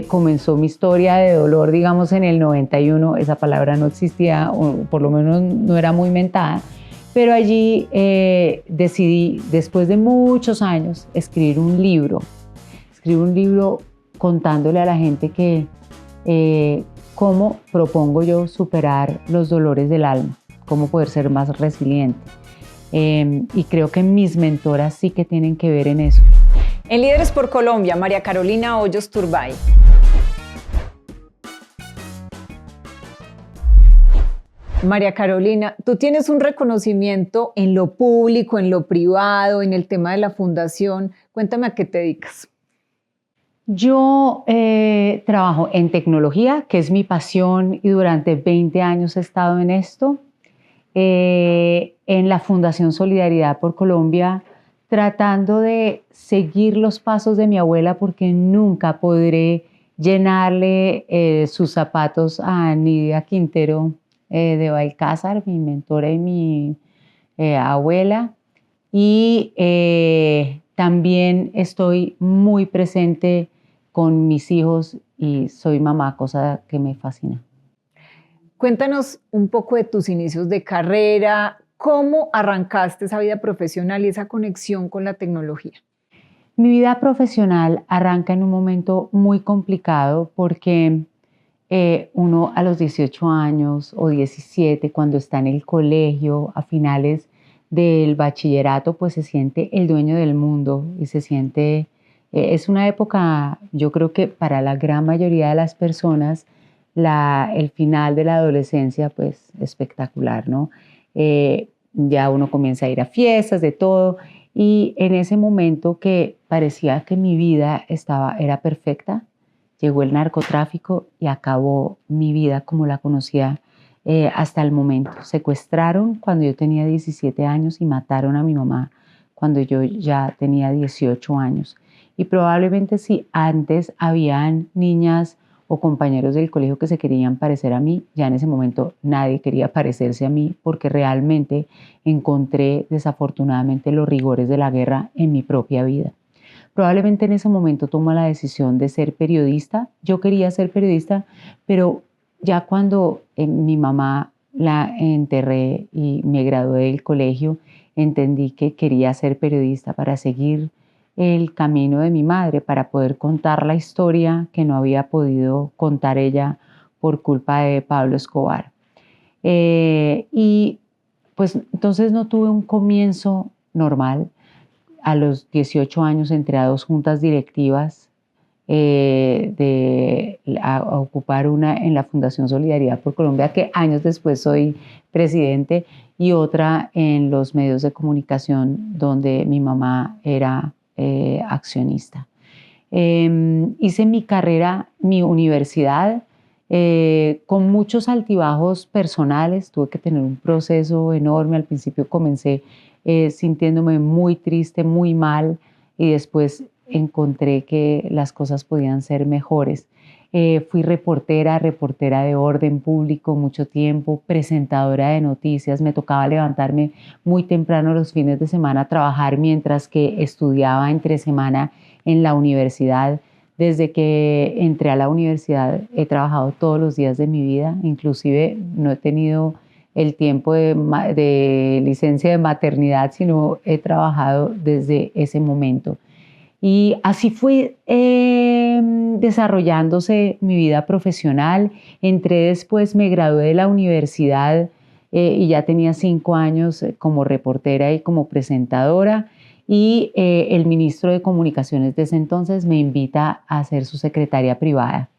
comenzó mi historia de dolor, digamos, en el 91. Esa palabra no existía, o por lo menos no era muy mentada. Pero allí decidí, después de muchos años, escribir un libro contándole a la gente que cómo propongo yo superar los dolores del alma, cómo poder ser más resiliente. Y creo que mis mentoras sí que tienen que ver en eso. En Líderes por Colombia, María Carolina Hoyos Turbay. María Carolina, tú tienes un reconocimiento en lo público, en lo privado, en el tema de la fundación. Cuéntame a qué te dedicas. Yo trabajo en tecnología, que es mi pasión, y durante 20 años he estado en esto. En la Fundación Solidaridad por Colombia, tratando de seguir los pasos de mi abuela, porque nunca podré llenarle sus zapatos a Nidia Quintero de Balcázar, mi mentora y mi abuela. Y también estoy muy presente con mis hijos y soy mamá, cosa que me fascina. Cuéntanos un poco de tus inicios de carrera, cómo arrancaste esa vida profesional y esa conexión con la tecnología. Mi vida profesional arranca en un momento muy complicado porque uno a los 18 años o 17, cuando está en el colegio, a finales del bachillerato, pues se siente el dueño del mundo y se siente, es una época, yo creo que para la gran mayoría de las personas, el final de la adolescencia, pues espectacular, ¿no? Ya uno comienza a ir a fiestas, de todo, y en ese momento que parecía que mi vida era perfecta, llegó el narcotráfico y acabó mi vida como la conocía hasta el momento. Secuestraron cuando yo tenía 17 años y mataron a mi mamá cuando yo ya tenía 18 años. Y probablemente si antes habían niñas o compañeros del colegio que se querían parecer a mí, ya en ese momento nadie quería parecerse a mí, porque realmente encontré desafortunadamente los rigores de la guerra en mi propia vida. Probablemente en ese momento tomo la decisión de ser periodista. Yo quería ser periodista, pero ya cuando mi mamá la enterré y me gradué del colegio, entendí que quería ser periodista para seguir el camino de mi madre, para poder contar la historia que no había podido contar ella por culpa de Pablo Escobar. Y pues entonces no tuve un comienzo normal. A los 18 años entré a 2 juntas directivas a ocupar una en la Fundación Solidaridad por Colombia, que años después soy presidente, y otra en los medios de comunicación donde mi mamá era accionista. Hice mi carrera, mi universidad, con muchos altibajos personales. Tuve que tener un proceso enorme. Al principio comencé sintiéndome muy triste, muy mal, y después encontré que las cosas podían ser mejores. Fui reportera de orden público mucho tiempo, presentadora de noticias. Me tocaba levantarme muy temprano los fines de semana a trabajar mientras que estudiaba entre semana en la universidad. Desde que entré a la universidad he trabajado todos los días de mi vida, inclusive no he tenido el tiempo de licencia de maternidad, sino he trabajado desde ese momento. Y así fue desarrollándose mi vida profesional. Entré después, me gradué de la universidad y ya tenía 5 años como reportera y como presentadora. Y el ministro de Comunicaciones de ese entonces me invita a ser su secretaria privada.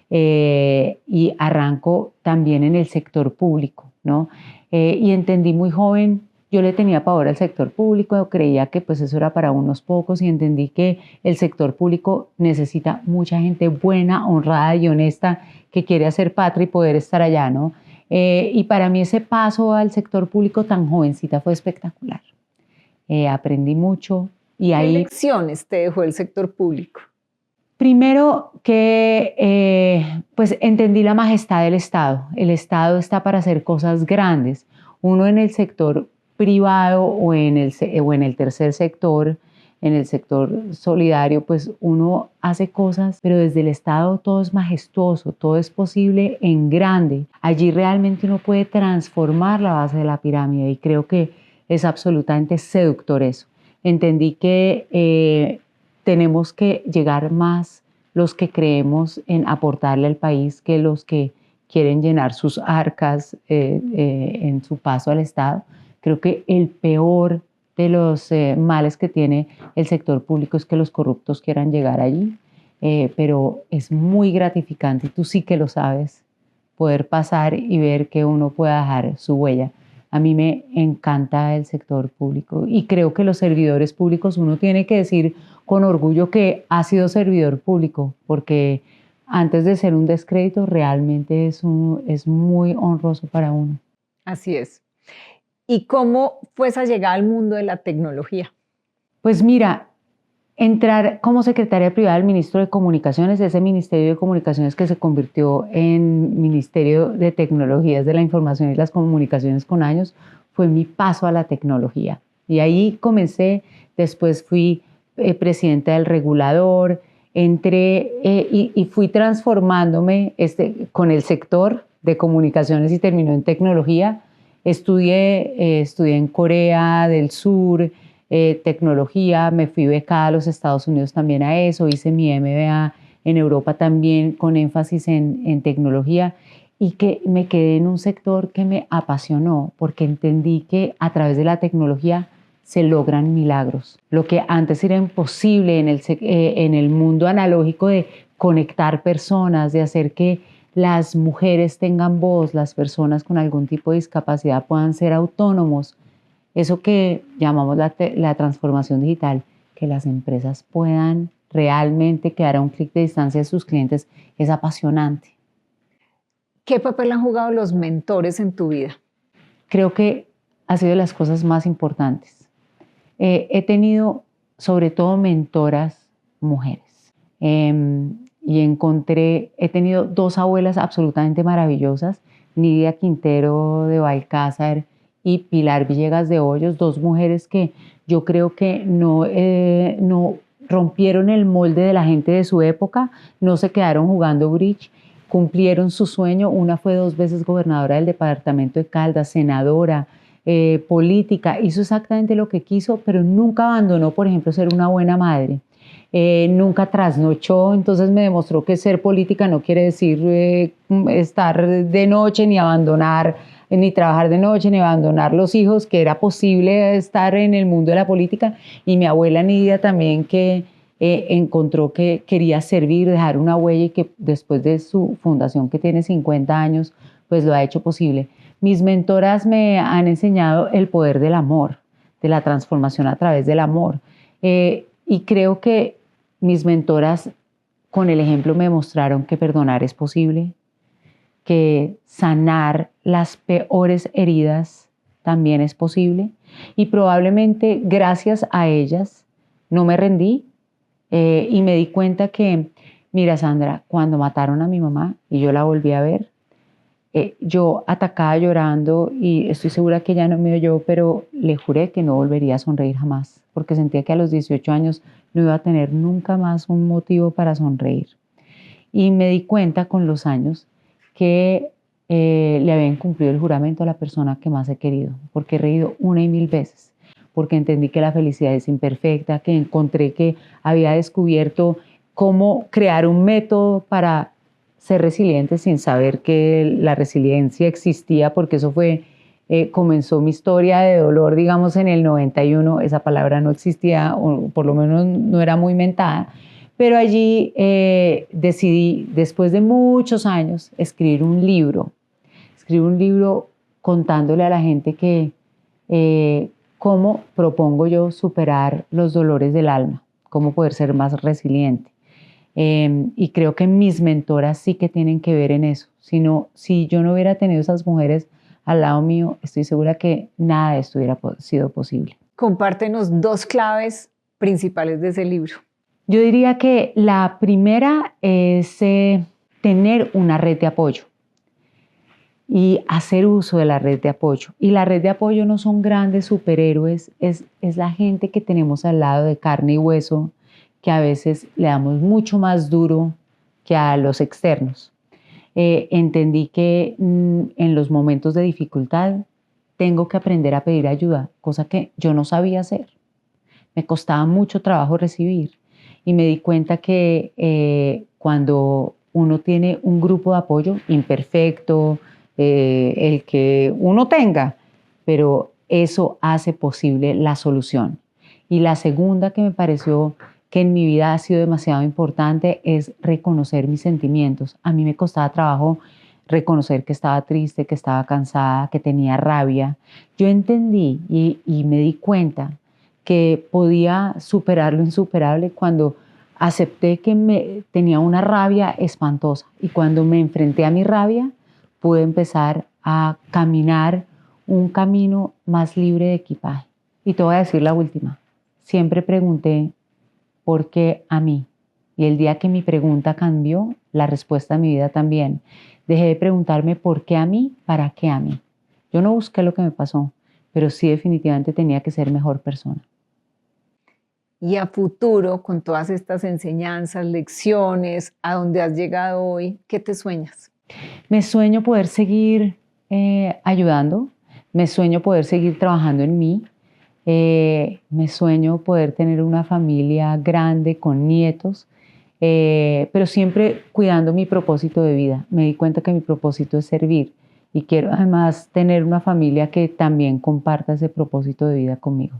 Y arranco también en el sector público, ¿no? Y entendí muy joven. Yo le tenía pavor al sector público, creía que pues eso era para unos pocos, y entendí que el sector público necesita mucha gente buena, honrada y honesta que quiere hacer patria y poder estar allá, ¿no? Y para mí ese paso al sector público tan jovencita fue espectacular. Aprendí mucho y ahí... ¿Qué lecciones te dejó el sector público? Primero que pues entendí la majestad del Estado. El Estado está para hacer cosas grandes. Uno en el sector privado o en el tercer sector en el sector solidario, pues uno hace cosas, pero desde el Estado todo es majestuoso, todo es posible en grande. Allí realmente uno puede transformar la base de la pirámide y creo que es absolutamente seductor eso. Entendí que tenemos que llegar más los que creemos en aportarle al país que los que quieren llenar sus arcas en su paso al Estado. Creo que el peor de los males que tiene el sector público es que los corruptos quieran llegar allí, pero es muy gratificante, y tú sí que lo sabes, poder pasar y ver que uno pueda dejar su huella. A mí me encanta el sector público y creo que los servidores públicos uno tiene que decir con orgullo que ha sido servidor público, porque antes de ser un descrédito realmente es muy honroso para uno. Así es. ¿Y cómo fue esa llegada al mundo de la tecnología? Pues mira, entrar como secretaria privada del ministro de Comunicaciones, ese Ministerio de Comunicaciones que se convirtió en Ministerio de Tecnologías de la Información y las Comunicaciones con años, fue mi paso a la tecnología. Y ahí comencé, después fui presidenta del regulador, entré y fui transformándome con el sector de comunicaciones y terminó en tecnología. Estudié en Corea del Sur, tecnología, me fui becada a los Estados Unidos también a eso, hice mi MBA en Europa también con énfasis en tecnología y que me quedé en un sector que me apasionó porque entendí que a través de la tecnología se logran milagros. Lo que antes era imposible en el mundo analógico de conectar personas, de hacer que las mujeres tengan voz, las personas con algún tipo de discapacidad puedan ser autónomos. Eso que llamamos la transformación digital, que las empresas puedan realmente quedar a un clic de distancia de sus clientes, es apasionante. ¿Qué papel han jugado los mentores en tu vida? Creo que ha sido de las cosas más importantes. He tenido sobre todo mentoras mujeres. He tenido dos abuelas absolutamente maravillosas, Nidia Quintero de Balcázar y Pilar Villegas de Hoyos, dos mujeres que yo creo que no rompieron el molde de la gente de su época, no se quedaron jugando bridge, cumplieron su sueño. Una fue 2 veces gobernadora del departamento de Caldas, senadora, política, hizo exactamente lo que quiso, pero nunca abandonó, por ejemplo, ser una buena madre. Nunca trasnochó, entonces me demostró que ser política no quiere decir estar de noche, ni abandonar, ni trabajar de noche, ni abandonar los hijos, que era posible estar en el mundo de la política. Y mi abuela Nidia también, que encontró que quería servir, dejar una huella, y que después de su fundación, que tiene 50 años, pues lo ha hecho posible. Mis mentoras me han enseñado el poder del amor, de la transformación a través del amor. Y creo que mis mentoras con el ejemplo me mostraron que perdonar es posible, que sanar las peores heridas también es posible. Y probablemente gracias a ellas no me rendí y me di cuenta que, mira Sandra, cuando mataron a mi mamá y yo la volví a ver, yo atacaba llorando y estoy segura que ella no me oyó, pero le juré que no volvería a sonreír jamás, porque sentía que a los 18 años no iba a tener nunca más un motivo para sonreír. Y me di cuenta con los años que le habían cumplido el juramento a la persona que más he querido, porque he reído 1 y 1000 veces, porque entendí que la felicidad es imperfecta, que encontré que había descubierto cómo crear un método para ser resiliente sin saber que la resiliencia existía, porque eso comenzó mi historia de dolor, digamos, en el 91. Esa palabra no existía, o por lo menos no era muy mentada, pero allí decidí, después de muchos años, escribir un libro contándole a la gente que cómo propongo yo superar los dolores del alma, cómo poder ser más resiliente. Y creo que mis mentoras sí que tienen que ver en eso. Si yo no hubiera tenido esas mujeres al lado mío, estoy segura que nada de esto hubiera sido posible. Compártenos 2 claves principales de ese libro. Yo diría que la primera es tener una red de apoyo. y hacer uso de la red de apoyo. Y la red de apoyo no son grandes superhéroes, es la gente que tenemos al lado de carne y hueso, que a veces le damos mucho más duro que a los externos. Entendí que en los momentos de dificultad tengo que aprender a pedir ayuda, cosa que yo no sabía hacer. Me costaba mucho trabajo recibir y me di cuenta que cuando uno tiene un grupo de apoyo imperfecto, el que uno tenga, pero eso hace posible la solución. Y la segunda que me pareció que en mi vida ha sido demasiado importante es reconocer mis sentimientos. A mí me costaba trabajo reconocer que estaba triste, que estaba cansada, que tenía rabia. Yo entendí y me di cuenta que podía superar lo insuperable cuando acepté que tenía una rabia espantosa y cuando me enfrenté a mi rabia pude empezar a caminar un camino más libre de equipaje. Y te voy a decir la última. Siempre pregunté por qué a mí. Y el día que mi pregunta cambió, la respuesta a mi vida también. Dejé de preguntarme por qué a mí, para qué a mí. Yo no busqué lo que me pasó, pero sí definitivamente tenía que ser mejor persona. Y a futuro, con todas estas enseñanzas, lecciones, a dónde has llegado hoy, ¿qué te sueñas? Me sueño poder seguir ayudando, me sueño poder seguir trabajando en mí, me sueño poder tener una familia grande con nietos, pero siempre cuidando mi propósito de vida. Me di cuenta que mi propósito es servir y quiero además tener una familia que también comparta ese propósito de vida conmigo.